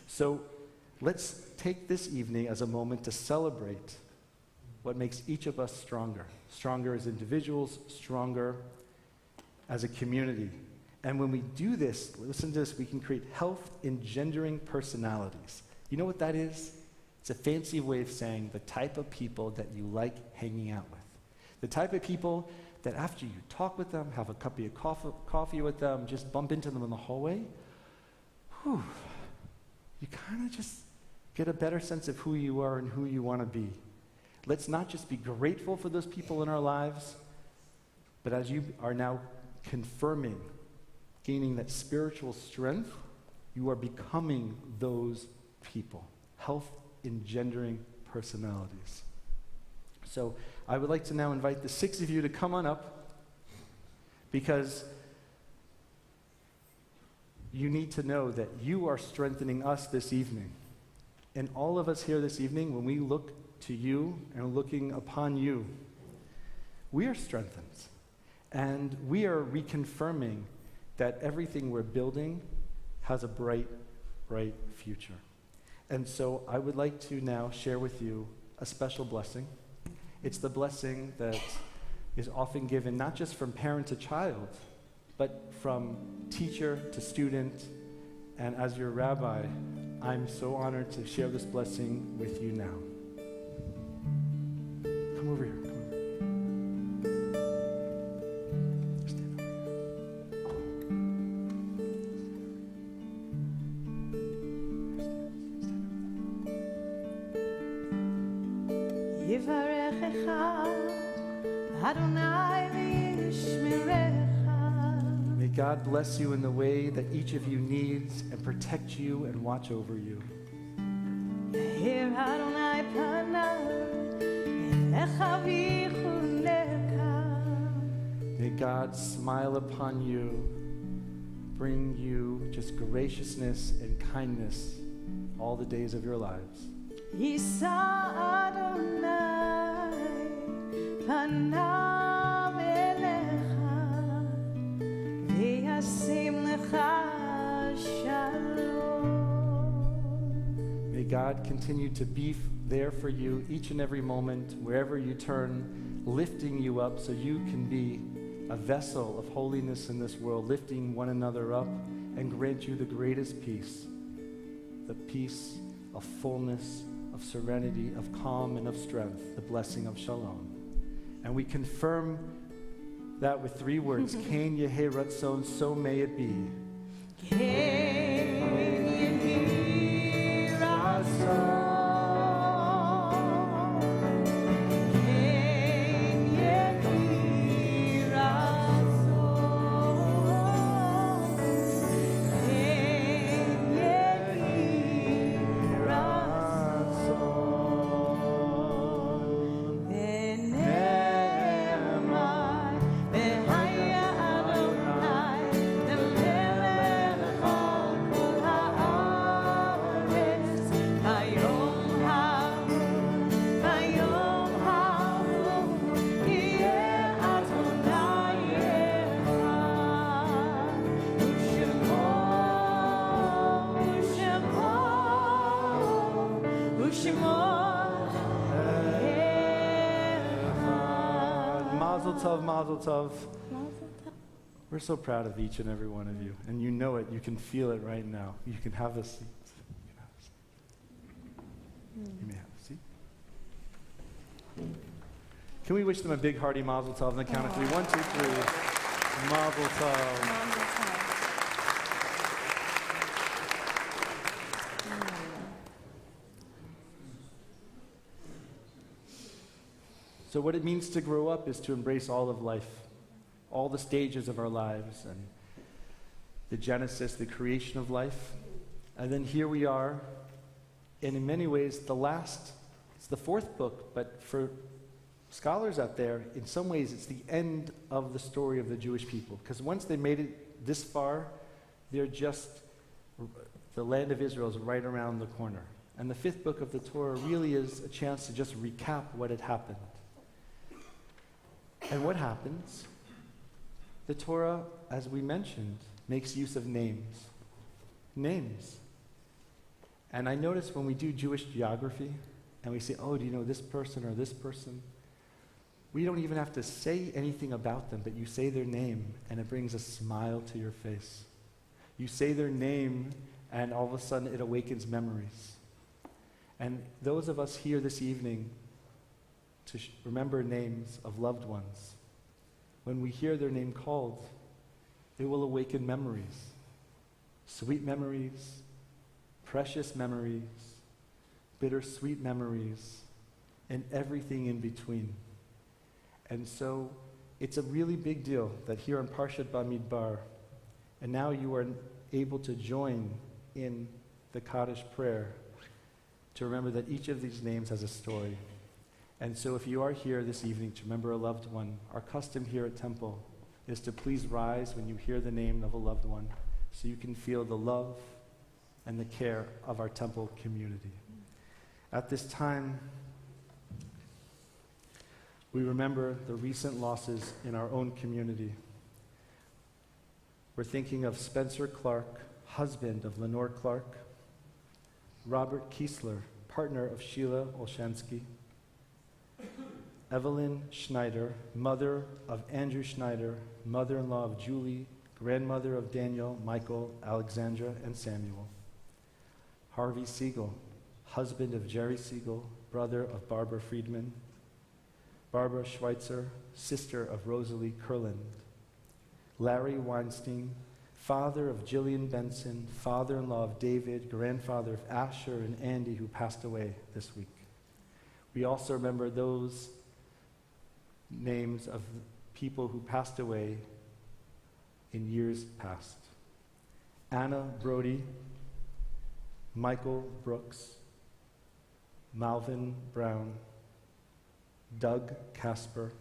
So let's take this evening as a moment to celebrate what makes each of us stronger. Stronger as individuals, stronger as a community. And when we do this, listen to this, we can create health-engendering personalities. You know what that is? It's a fancy way of saying the type of people that you like hanging out with. The type of people that after you talk with them, have a cup of coffee with them, just bump into them in the hallway, you kind of just get a better sense of who you are and who you want to be. Let's not just be grateful for those people in our lives, but as you are now confirming gaining that spiritual strength, you are becoming those people. Health engendering personalities. So I would like to now invite the 6 of you to come on up, because you need to know that you are strengthening us this evening. And all of us here this evening, when we look to you and looking upon you, we are strengthened. And we are reconfirming that everything we're building has a bright, bright future. And so I would like to now share with you a special blessing. It's the blessing that is often given not just from parent to child, but from teacher to student. And as your rabbi, I'm so honored to share this blessing with you now. Come over here. Come over. Stand over here. Yivarechecha Adonai v'yishmerecha. May God bless you in the way that each of you needs and protect you and watch over you. Yehir Adonai panav elecha v'yichunecha. May God smile upon you, bring you just graciousness and kindness all the days of your lives. Yisa Adonai panav elecha v'yasim lecha shalom. May God continue to be there for you each and every moment, wherever you turn, lifting you up so you can be a vessel of holiness in this world, lifting one another up, and grant you the greatest peace, the peace of fullness, of serenity, of calm, and of strength, the blessing of shalom. And we confirm that with 3 words, Kain Yehi Ratzon, so may it be. Kain Yehi Ratzon. Mazel tov. We're so proud of each and every one of you. And you know it. You can feel it right now. You can have a seat. You may have a seat. Can we wish them a big hearty mazel tov on the count of 3? 1, 2, 3. Mazel tov. So what it means to grow up is to embrace all of life, all the stages of our lives, and the genesis, the creation of life. And then here we are, and in many ways, it's the 4th book, but for scholars out there, in some ways, it's the end of the story of the Jewish people. Because once they made it this far, the land of Israel is right around the corner. And the 5th book of the Torah really is a chance to just recap what had happened. And what happens? The Torah, as we mentioned, makes use of names. Names. And I notice when we do Jewish geography, and we say, oh, do you know this person or this person? We don't even have to say anything about them, but you say their name, and it brings a smile to your face. You say their name, and all of a sudden it awakens memories. And those of us here this evening, to remember names of loved ones. When we hear their name called, it will awaken memories. Sweet memories, precious memories, bittersweet memories, and everything in between. And so it's a really big deal that here on Parshat Bamidbar, And now you are able to join in the Kaddish prayer to remember that each of these names has a story. And so if you are here this evening to remember a loved one, our custom here at Temple is to please rise when you hear the name of a loved one so you can feel the love and the care of our Temple community. At this time, we remember the recent losses in our own community. We're thinking of Spencer Clark, husband of Lenore Clark, Robert Kiesler, partner of Sheila Olshansky, Evelyn Schneider, mother of Andrew Schneider, mother-in-law of Julie, grandmother of Daniel, Michael, Alexandra, and Samuel. Harvey Siegel, husband of Jerry Siegel, brother of Barbara Friedman. Barbara Schweitzer, sister of Rosalie Kurland. Larry Weinstein, father of Jillian Benson, father-in-law of David, grandfather of Asher and Andy, who passed away this week. We also remember those names of people who passed away in years past. Anna Brody, Michael Brooks, Malvin Brown, Doug Casper,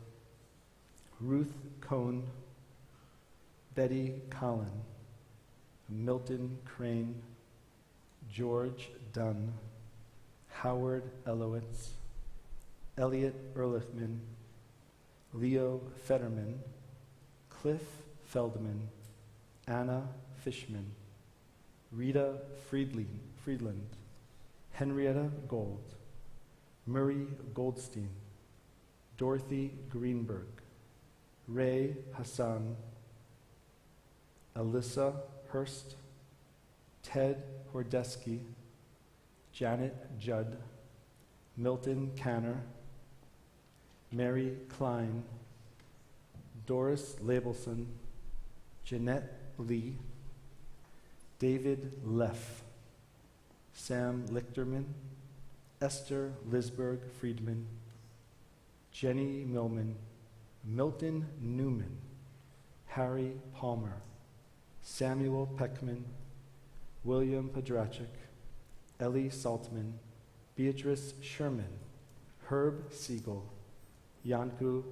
Ruth Cohn, Betty Collin, Milton Crane, George Dunn, Howard Elowitz, Elliot Ehrlichman, Leo Fetterman, Cliff Feldman, Anna Fishman, Rita Friedland, Henrietta Gold, Murray Goldstein, Dorothy Greenberg, Ray Hassan, Alyssa Hurst, Ted Hordeski, Janet Judd, Milton Canner, Mary Klein, Doris Labelson, Jeanette Lee, David Leff, Sam Lichterman, Esther Lisberg Friedman, Jenny Millman, Milton Newman, Harry Palmer, Samuel Peckman, William Podrachik, Ellie Saltman, Beatrice Sherman, Herb Siegel, Yanku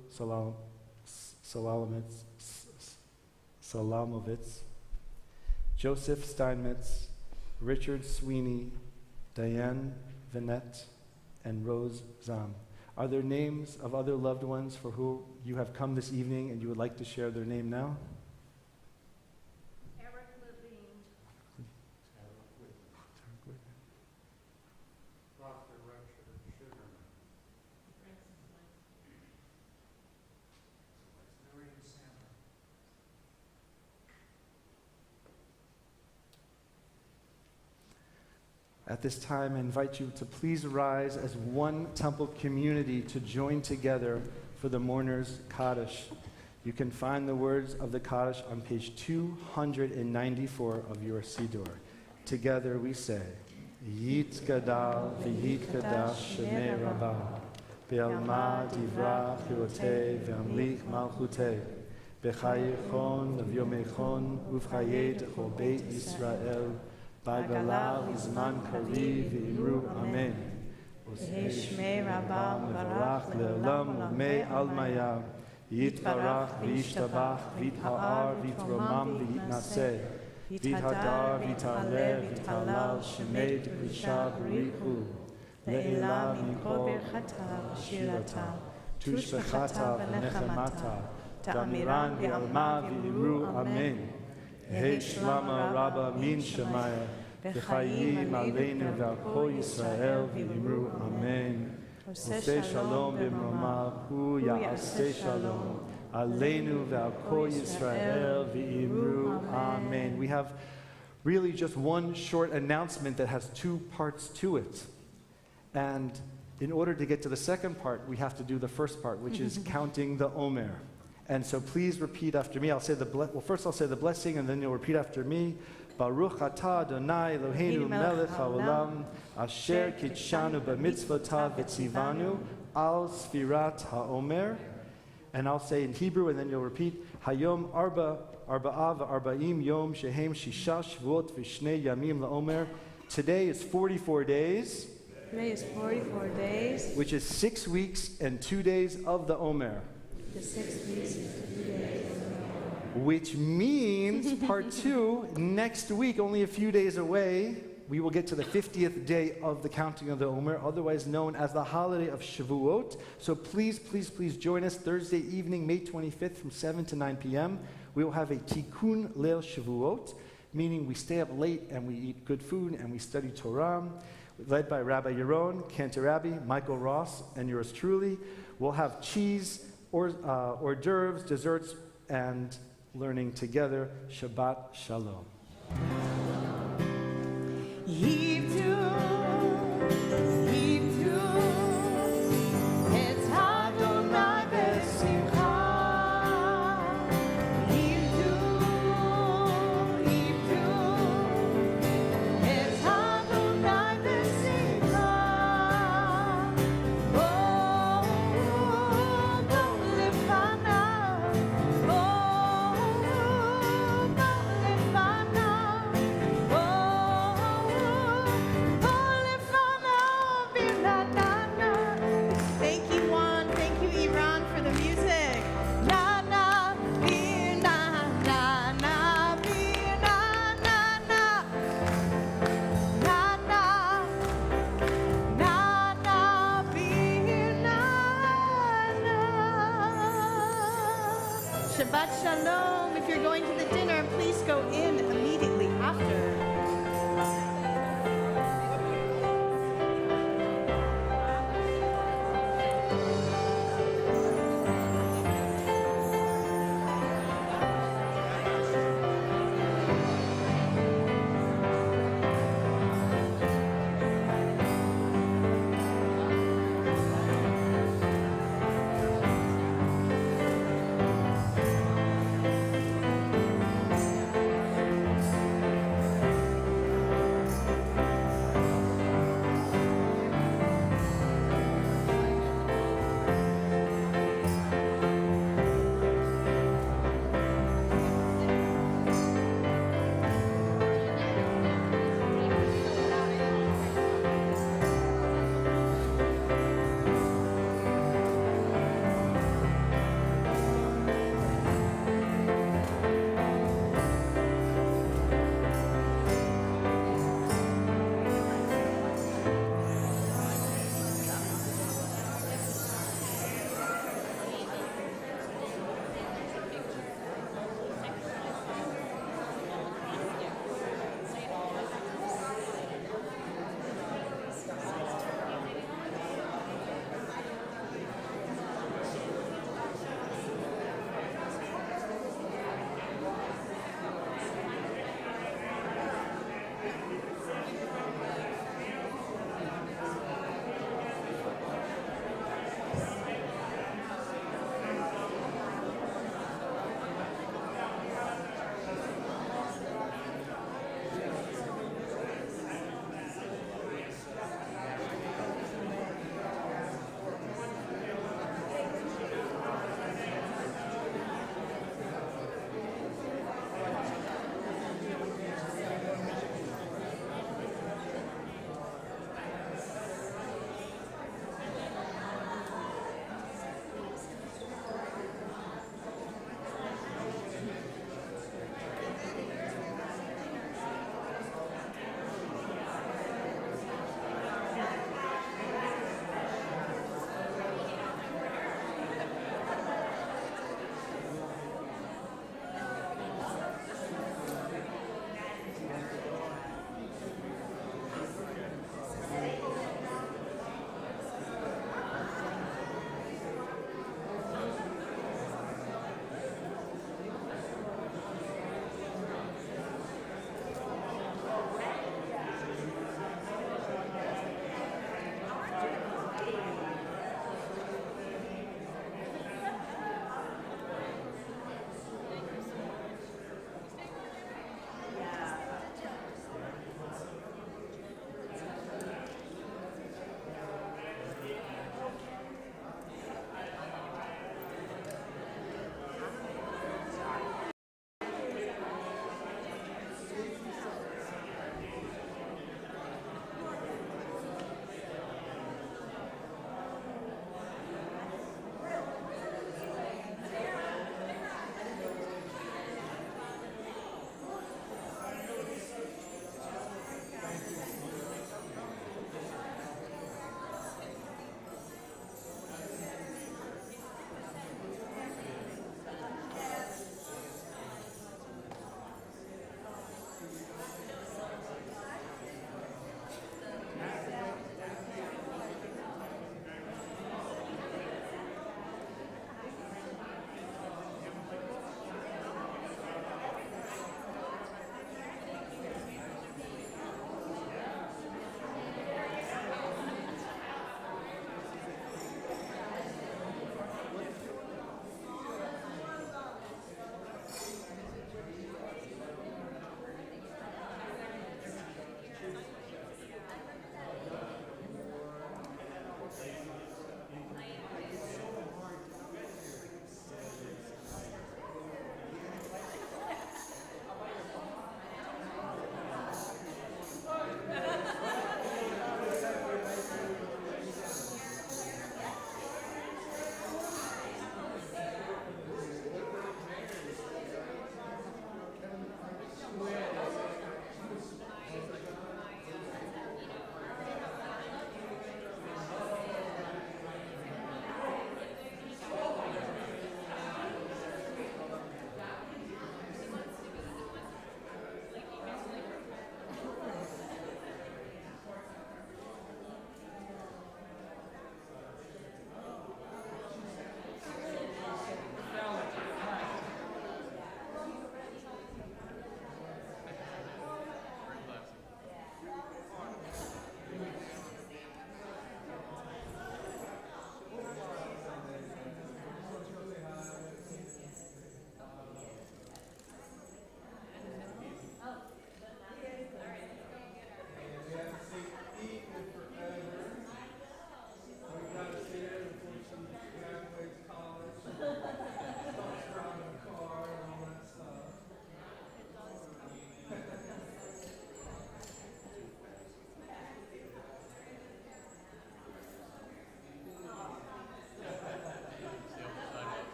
Salamovitz, Joseph Steinmetz, Richard Sweeney, Diane Vinette, and Rose Zam. Are there names of other loved ones for who you have come this evening and you would like to share their name now? Eric Levine. Dr. Richard Sugarman. Noreen Salmon. At this time, I invite you to please rise as one Temple community to join together for the mourners' Kaddish. You can find the words of the Kaddish on page 294 of your Siddur. Together we say, Yit Gadal v'yit Kadash Shemei Rabbah, Be'alma Divra Chirotei Ve'amlich Malchutei, B'chayichon v'yomeichon uv'chayei Techol Beit Yisrael, Bagala Izman Kari v'Imru Amen. Shmei Rabbah Mevarach le'olam u'mei almaya, Yitbarach v'yishtabach v'yitha'ar v'yithromam v'yitnaseh, v'yithadar v'yit'aleh v'yit'halal shemei t'kudshah v'richu, le'elam mikol berchata v'shirata, tushbechata v'nechemata, ta'amiran v'alma v'imru Amen. Hey Shlama Rabba Min Shemaya, V'chayim Aleinu V'al Kol Yisrael V'imru Amen. Oseh Shalom B'mromav, Hu Ya'aseh Shalom, Aleinu V'al Kol Yisrael V'imru Amen. We have really just one short announcement that has two parts to it. And in order to get to the second part, we have to do the first part, which is counting the Omer. And so please repeat after me. First I'll say the blessing, and then you'll repeat after me. Baruch atah Adonai Eloheinu melech haolam, asher kitshanu b'mitzvotav v'tzivanu al sfirat haomer. And I'll say in Hebrew, and then you'll repeat, Hayom Arba'a V'Arba'im Yom Shehem Shisha Shvuot V'Shnei Yamim La'omer. Today is 44 days. Today is 44 days. Which is 6 weeks and 2 days of the Omer. The 6 weeks and 2 days. Which means part 2, next week, only a few days away, we will get to the 50th day of the counting of the Omer, otherwise known as the holiday of Shavuot. So please, please, please join us Thursday evening, May 25th from 7 to 9 p.m. We will have a Tikkun Leil Shavuot, meaning we stay up late and we eat good food and we study Torah, led by Rabbi Yaron, Cantor Rabbi, Michael Ross, and yours truly. We'll have cheese, hors d'oeuvres, desserts, and learning together. Shabbat Shalom. Heave to, it's Adonai B'Simcha. Heave to, it's Adonai B'Simcha. Oh, Lefanav, Thank you, Juan. Thank you, Iran, for the music. Na na, be na na na, be na na na, na na, na na, be na na. Shabbat Shalom. If you're going to the dinner, please go in immediately after.